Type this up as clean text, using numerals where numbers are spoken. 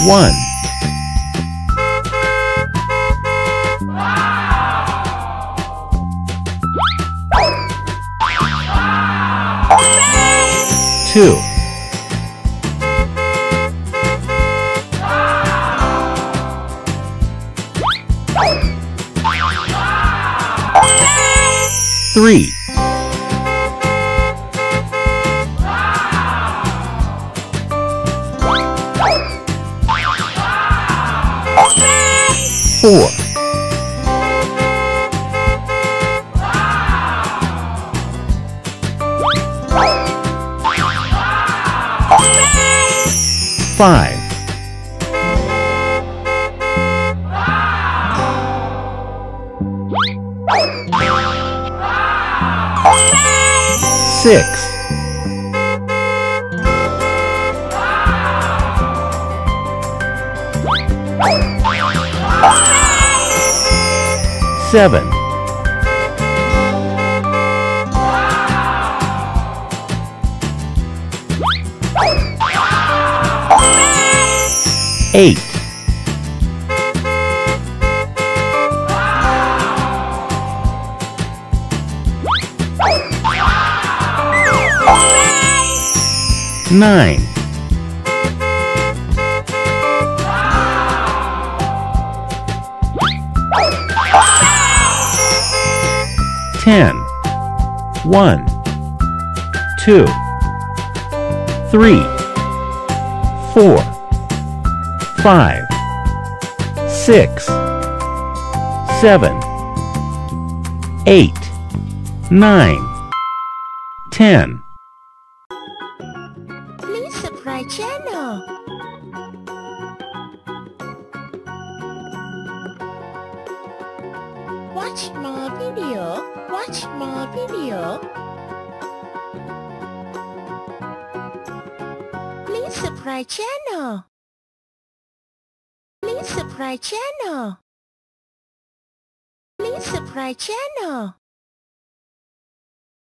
1, 2, 3, 4, 5, 6, 7, 8, 9, 10, 1, 2, 3, 4, 5, 6, 7, 8, 9, 10. Please subscribe channel. Watch more video. Watch more video. Please subscribe channel. Please subscribe channel. Please subscribe channel.